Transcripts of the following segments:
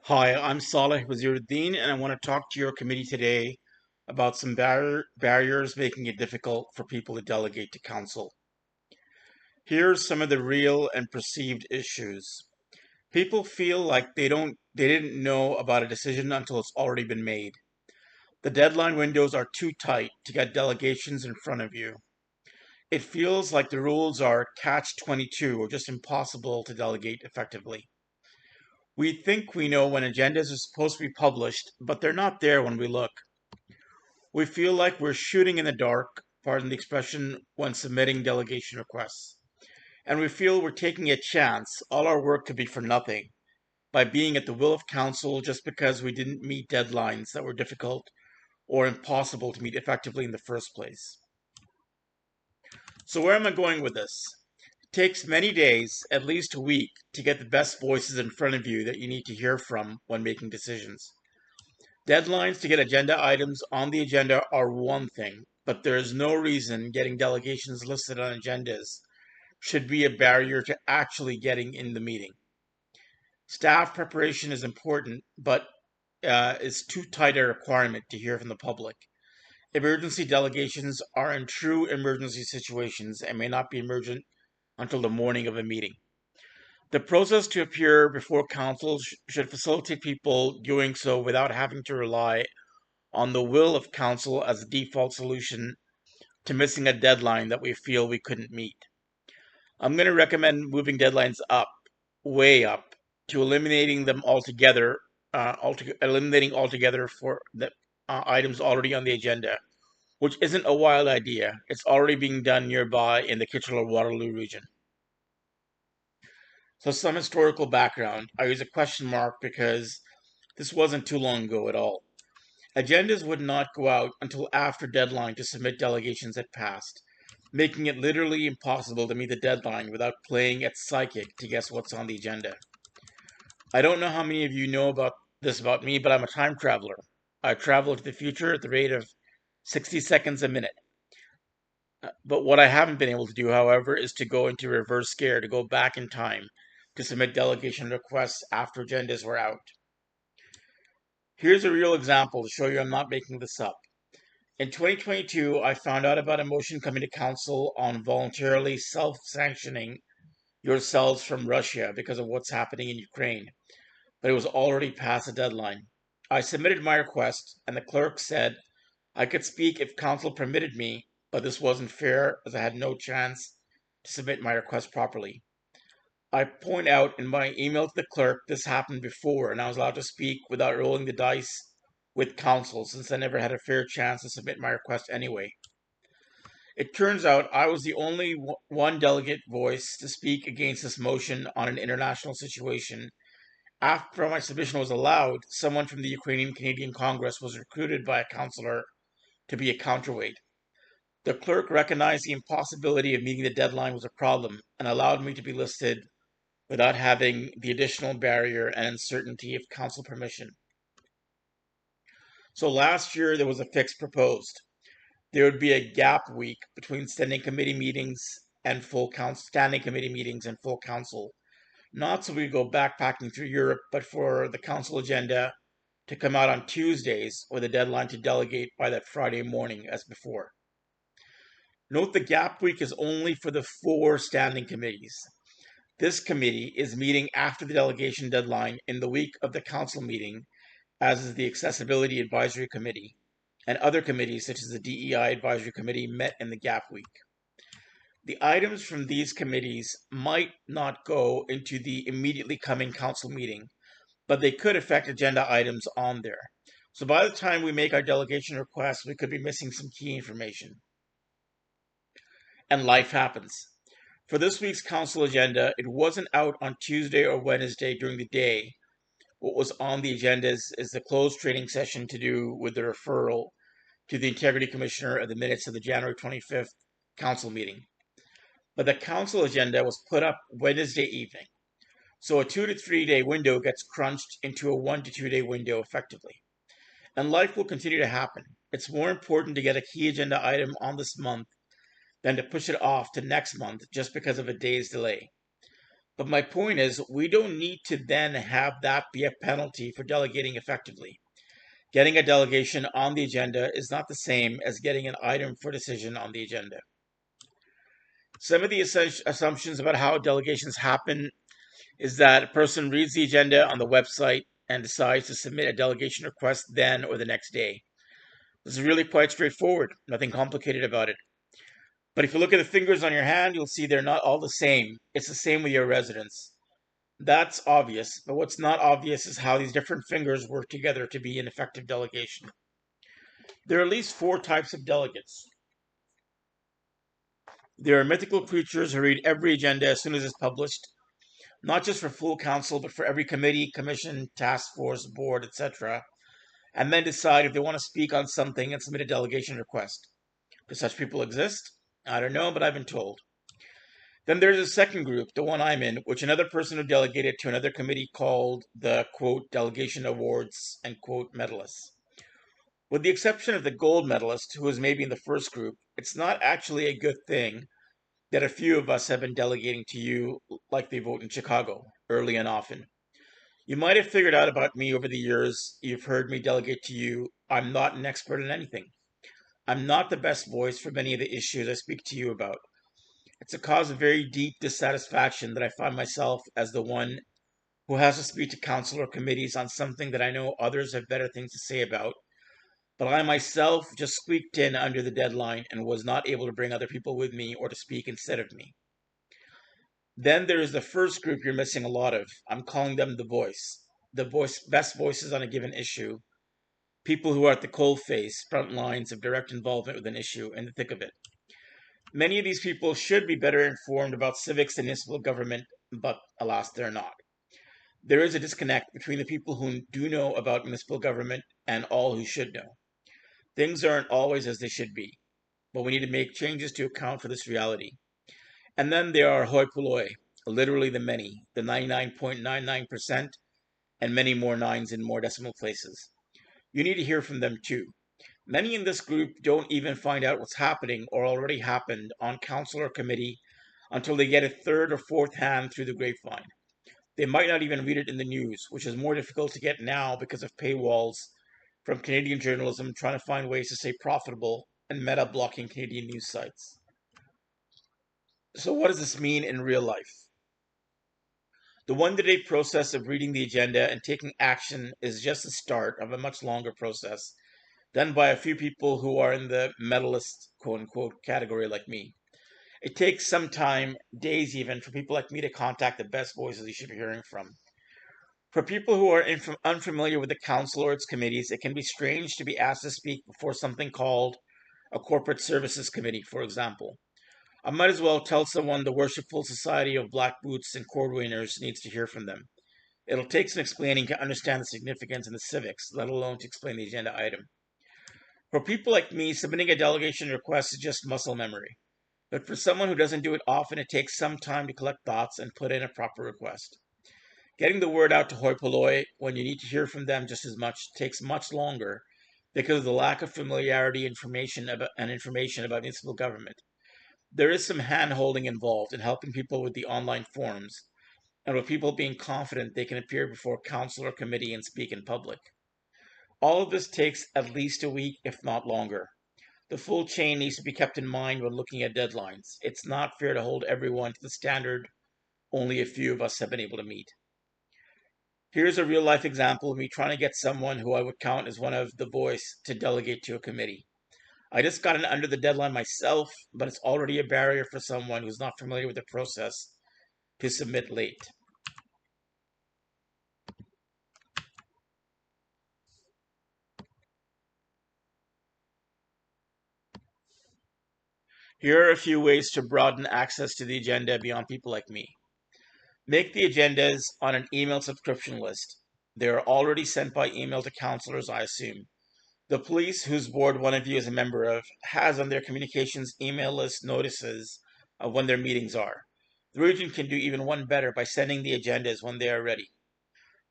Hi, I'm Saleh Waziruddin, and I want to talk to your committee today about some barriers making it difficult for people to delegate to council. Here's some of the real and perceived issues. People feel like they didn't know about a decision until it's already been made. The deadline windows are too tight to get delegations in front of you. It feels like the rules are catch 22 or just impossible to delegate effectively. We think we know when agendas are supposed to be published, but they're not there when we look. We feel like we're shooting in the dark, pardon the expression, when submitting delegation requests. And we feel we're taking a chance, all our work could be for nothing, by being at the will of council just because we didn't meet deadlines that were difficult or impossible to meet effectively in the first place. So, where am I going with this? It takes many days, at least a week, to get the best voices in front of you that you need to hear from when making decisions. Deadlines to get agenda items on the agenda are one thing, but there is no reason getting delegations listed on agendas should be a barrier to actually getting in the meeting. Staff preparation is important, but is too tight a requirement to hear from the public. Emergency delegations are in true emergency situations and may not be emergent until the morning of a meeting. The process to appear before council should facilitate people doing so without having to rely on the will of council as a default solution to missing a deadline that we feel we couldn't meet. I'm going to recommend moving deadlines up, way up, to eliminating them altogether, eliminating altogether for the items already on the agenda, which isn't a wild idea. It's already being done nearby in the Kitchener-Waterloo region. So some historical background. I use a question mark because this wasn't too long ago at all. Agendas would not go out until after deadline to submit delegations had passed, making it literally impossible to meet the deadline without playing at psychic to guess what's on the agenda. I don't know how many of you know about me, but I'm a time traveler. I travel to the future at the rate of 60 seconds a minute. But what I haven't been able to do, however, is to go into reverse gear, to go back in time to submit delegation requests after agendas were out. Here's a real example to show you I'm not making this up. In 2022, I found out about a motion coming to council on voluntarily self-sanctioning yourselves from Russia because of what's happening in Ukraine, but it was already past the deadline. I submitted my request, and the clerk said I could speak if council permitted me, but this wasn't fair as I had no chance to submit my request properly. I point out in my email to the clerk this happened before, and I was allowed to speak without rolling the dice with council since I never had a fair chance to submit my request anyway. It turns out I was the only one delegate voice to speak against this motion on an international situation. After my submission was allowed, someone from the Ukrainian Canadian Congress was recruited by a councillor to be a counterweight. The clerk recognized the impossibility of meeting the deadline was a problem and allowed me to be listed without having the additional barrier and uncertainty of council permission. So last year there was a fix proposed. There would be a gap week between standing committee meetings and full council, standing committee meetings and full council. Not so we go backpacking through Europe, but for the council agenda to come out on Tuesdays with a deadline to delegate by that Friday morning as before. Note the gap week is only for the 4 standing committees. This committee is meeting after the delegation deadline in the week of the council meeting, as is the Accessibility Advisory Committee, and other committees such as the DEI Advisory Committee met in the gap week. The items from these committees might not go into the immediately coming council meeting, but they could affect agenda items on there. So by the time we make our delegation request, we could be missing some key information. And life happens. For this week's council agenda, it wasn't out on Tuesday or Wednesday during the day. What was on the agenda is the closed training session to do with the referral to the Integrity Commissioner of the minutes of the January 25th council meeting. But the council agenda was put up Wednesday evening. So a 2 to 3 day window gets crunched into a 1 to 2 day window effectively. And life will continue to happen. It's more important to get a key agenda item on this month than to push it off to next month just because of a day's delay. But my point is, we don't need to then have that be a penalty for delegating effectively. Getting a delegation on the agenda is not the same as getting an item for decision on the agenda. Some of the assumptions about how delegations happen is that a person reads the agenda on the website and decides to submit a delegation request then or the next day. This is really quite straightforward, nothing complicated about it. But if you look at the fingers on your hand, you'll see they're not all the same. It's the same with your residents. That's obvious, but what's not obvious is how these different fingers work together to be an effective delegation. There are at least 4 types of delegates. There are mythical creatures who read every agenda as soon as it's published, not just for full council, but for every committee, commission, task force, board, etc., and then decide if they want to speak on something and submit a delegation request. Do such people exist? I don't know, but I've been told. Then there's a second group, the one I'm in, which another person who delegated to another committee called the, quote, delegation awards and, quote, medalists. With the exception of the gold medalist, who is maybe in the first group, it's not actually a good thing that a few of us have been delegating to you like they vote in Chicago, early and often. You might have figured out about me over the years. You've heard me delegate to you. I'm not an expert in anything. I'm not the best voice for many of the issues I speak to you about. It's a cause of very deep dissatisfaction that I find myself as the one who has to speak to council or committees on something that I know others have better things to say about, but I myself just squeaked in under the deadline and was not able to bring other people with me or to speak instead of me. Then there is the first group you're missing a lot of. I'm calling them the best voices on a given issue, people who are at the coalface, front lines of direct involvement with an issue, in the thick of it. Many of these people should be better informed about civics and municipal government, but alas, they're not. There is a disconnect between the people who do know about municipal government and all who should know. Things aren't always as they should be, but we need to make changes to account for this reality. And then there are hoi polloi, literally the many, the 99.99%, and many more nines in more decimal places. You need to hear from them too. Many in this group don't even find out what's happening or already happened on council or committee until they get a third or fourth hand through the grapevine. They might not even read it in the news, which is more difficult to get now because of paywalls from Canadian journalism trying to find ways to stay profitable and meta blocking Canadian news sites. So, what does this mean in real life? The 1-day process of reading the agenda and taking action is just the start of a much longer process done by a few people who are in the medalist, quote unquote, category like me. It takes some time, days even, for people like me to contact the best voices you should be hearing from. For people who are unfamiliar with the council or its committees, it can be strange to be asked to speak before something called a corporate services committee, for example. I might as well tell someone the Worshipful Society of Black Boots and Cordwainers needs to hear from them. It'll take some explaining to understand the significance and the civics, let alone to explain the agenda item. For people like me, submitting a delegation request is just muscle memory. But for someone who doesn't do it often, it takes some time to collect thoughts and put in a proper request. Getting the word out to hoi polloi when you need to hear from them just as much takes much longer because of the lack of familiarity information about municipal government. There is some hand-holding involved in helping people with the online forums and with people being confident they can appear before council or committee and speak in public. All of this takes at least a week, if not longer. The full chain needs to be kept in mind when looking at deadlines. It's not fair to hold everyone to the standard only a few of us have been able to meet. Here's a real life example of me trying to get someone who I would count as one of the voice to delegate to a committee. I just got it under the deadline myself, but it's already a barrier for someone who's not familiar with the process to submit late. Here are a few ways to broaden access to the agenda beyond people like me. Make the agendas on an email subscription list. They are already sent by email to councillors, I assume. The police, whose board one of you is a member of, has on their communications email list notices of when their meetings are. The region can do even one better by sending the agendas when they are ready.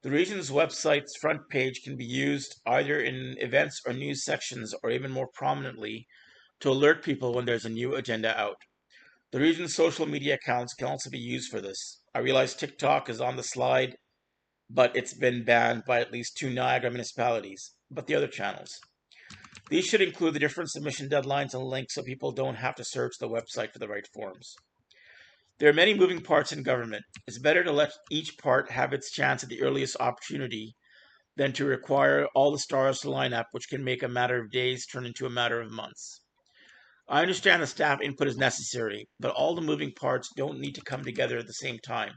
The region's website's front page can be used either in events or news sections or even more prominently to alert people when there's a new agenda out. The region's social media accounts can also be used for this. I realize TikTok is on the slide, but it's been banned by at least 2 Niagara municipalities. But the other channels. These should include the different submission deadlines and links so people don't have to search the website for the right forms. There are many moving parts in government. It's better to let each part have its chance at the earliest opportunity than to require all the stars to line up, which can make a matter of days turn into a matter of months. I understand the staff input is necessary, but all the moving parts don't need to come together at the same time.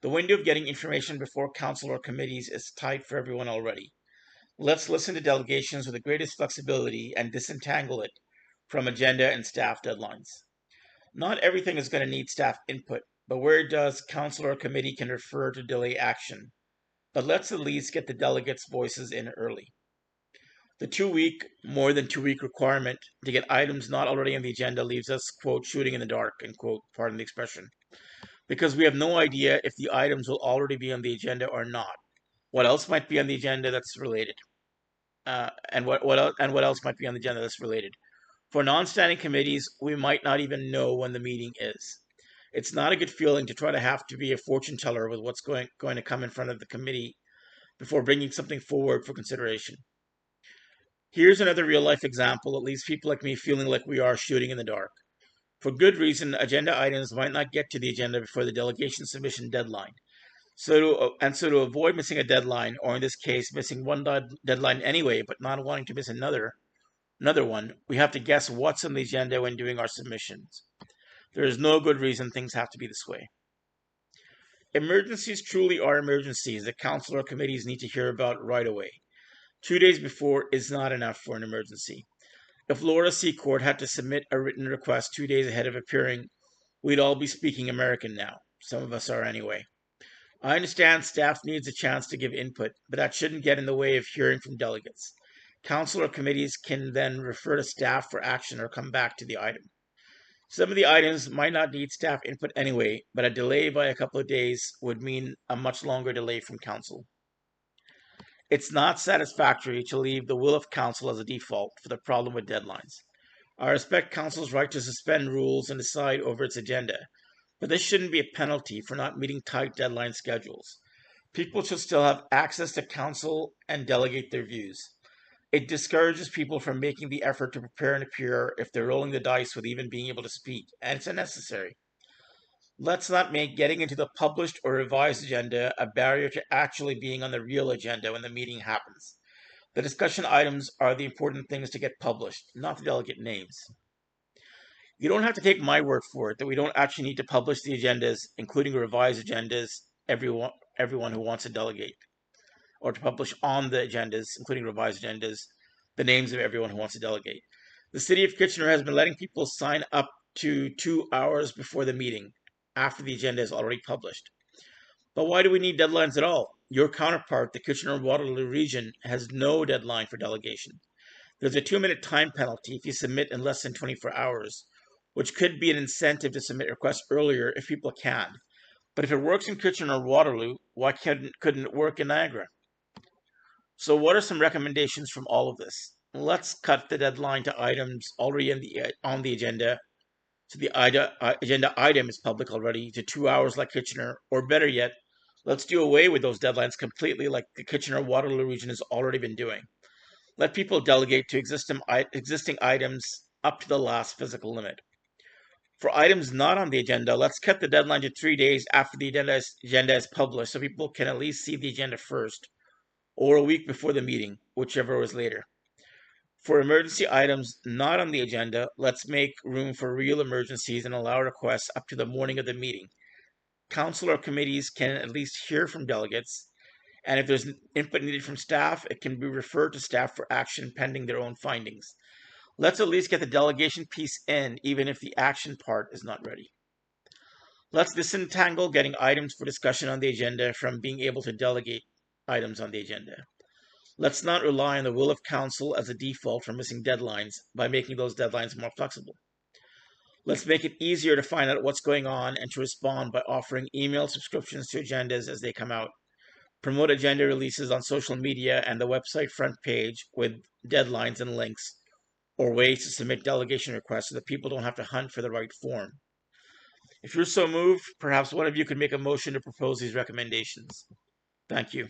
The window of getting information before council or committees is tight for everyone already. Let's listen to delegations with the greatest flexibility and disentangle it from agenda and staff deadlines. Not everything is going to need staff input, but where it does, council or committee can refer to delay action. But let's at least get the delegates' voices in early. The more than 2 week requirement to get items not already on the agenda leaves us, quote, shooting in the dark, end quote, pardon the expression, because we have no idea if the items will already be on the agenda or not. What else might be on the agenda that's related? And what else might be on the agenda that's related? For non-standing committees, we might not even know when the meeting is. It's not a good feeling to try to have to be a fortune teller with what's going to come in front of the committee before bringing something forward for consideration. Here's another real-life example that leaves people like me feeling like we are shooting in the dark. For good reason, agenda items might not get to the agenda before the delegation submission deadline. So to avoid missing a deadline, or in this case, missing one deadline anyway, but not wanting to miss another one, we have to guess what's on the agenda when doing our submissions. There is no good reason things have to be this way. Emergencies truly are emergencies that council or committees need to hear about right away. 2 days before is not enough for an emergency. If Laura Seacourt had to submit a written request 2 days ahead of appearing, we'd all be speaking American now. Some of us are anyway. I understand staff needs a chance to give input, but that shouldn't get in the way of hearing from delegates. Council or committees can then refer to staff for action or come back to the item. Some of the items might not need staff input anyway, but a delay by a couple of days would mean a much longer delay from council. It's not satisfactory to leave the will of council as a default for the problem with deadlines. I respect council's right to suspend rules and decide over its agenda, but this shouldn't be a penalty for not meeting tight deadline schedules. People should still have access to council and delegate their views. It discourages people from making the effort to prepare and appear if they're rolling the dice with even being able to speak, and it's unnecessary. Let's not make getting into the published or revised agenda a barrier to actually being on the real agenda when the meeting happens. The discussion items are the important things to get published, not the delegate names. You don't have to take my word for it that we don't actually need to publish the agendas, including revised agendas, everyone who wants to delegate, or to publish on the agendas, including revised agendas, the names of everyone who wants to delegate. The City of Kitchener has been letting people sign up to 2 hours before the meeting, after the agenda is already published. But why do we need deadlines at all? Your counterpart, the Kitchener-Waterloo region, has no deadline for delegation. There's a 2-minute time penalty if you submit in less than 24 hours, which could be an incentive to submit requests earlier if people can. But if it works in Kitchener-Waterloo, why couldn't it work in Niagara? So what are some recommendations from all of this? Let's cut the deadline to items already on the agenda, so the agenda item is public already, to 2 hours like Kitchener, or better yet, let's do away with those deadlines completely like the Kitchener-Waterloo region has already been doing. Let people delegate to existing items up to the last physical limit. For items not on the agenda, let's cut the deadline to 3 days after the agenda is published so people can at least see the agenda first, or a week before the meeting, whichever was later. For emergency items not on the agenda, let's make room for real emergencies and allow requests up to the morning of the meeting. Council or committees can at least hear from delegates, and if there's input needed from staff, it can be referred to staff for action pending their own findings. Let's at least get the delegation piece in, even if the action part is not ready. Let's disentangle getting items for discussion on the agenda from being able to delegate items on the agenda. Let's not rely on the will of council as a default for missing deadlines by making those deadlines more flexible. Let's make it easier to find out what's going on and to respond by offering email subscriptions to agendas as they come out. Promote agenda releases on social media and the website front page with deadlines and links, or ways to submit delegation requests so that people don't have to hunt for the right form. If you're so moved, perhaps one of you could make a motion to propose these recommendations. Thank you.